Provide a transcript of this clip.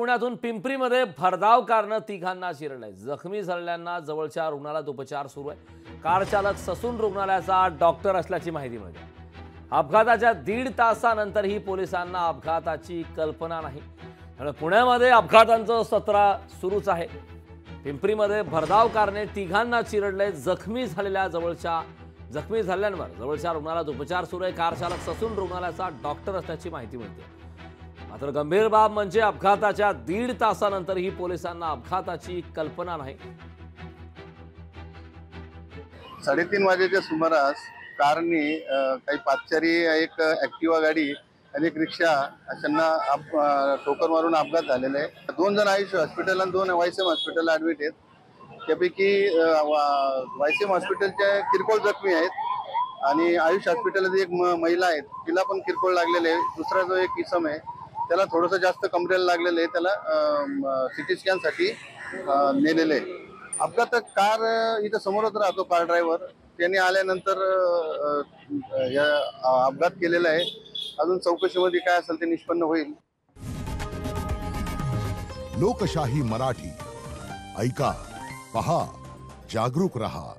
पुण्यातून पिंपरीमध्ये भरधाव कारनं तिघांना चिरडलंय। जखमी झालेल्यांना जवळच्या रुग्णालयात उपचार सुरू आहे। कार चालक ससून रुग्णालयाचा डॉक्टर असल्याची माहिती मिळते। अपघाताच्या 1.5 तासानंतरही पोलिसांना अपघाताची कल्पना नाही। त्यामुळे पुण्यामध्ये अपघातांचं सत्र सुरूच आहे। पिंपरीमध्ये भरधाव कारने तिघांना चिरडलंय। जखमी झालेल्यांवर जवळच्या रुग्णालयात उपचार सुरू आहे। कार चालक ससून रुग्णालयाचा डॉक्टर असल्याची माहिती मिळते। मात्र गंभीर बाब म्हणजे अपघाताच्या 1.5 तासानंतरही पोलिसांना अपघाताची कल्पना नाही। 3:30 वाजेच्या सुमारास कारने काही पादचारी, एक ऍक्टिवा गाडी आणि एक रिक्षा अशांना ठोकर मारून अपघात झालेला आहे। 2 जण आयुष हॉस्पिटल आणि 2 वायसीएम हॉस्पिटल ऍडमिट आहेत। त्यापैकी वायसीएम हॉस्पिटलच्या किरकोळ जखमी आहेत आणि आयुष हॉस्पिटलची एक महिला आहे, तिला पण किरकोळ लागलेले आहे। दुसरा जो एक इसम आहे त्याला थोडंसं जास्त कमरेला लागलेलं आहे, त्याला सिटी स्कॅन साठी नेलेले आहे। अपघात कार इथं समोरच राहतो, कार ड्रायव्हर त्यांनी आल्यानंतर अपघात केलेला आहे। अजून चौकशीमध्ये काय असेल ते निष्पन्न होईल। लोकशाही मराठी ऐका, पहा, जागरूक रहा।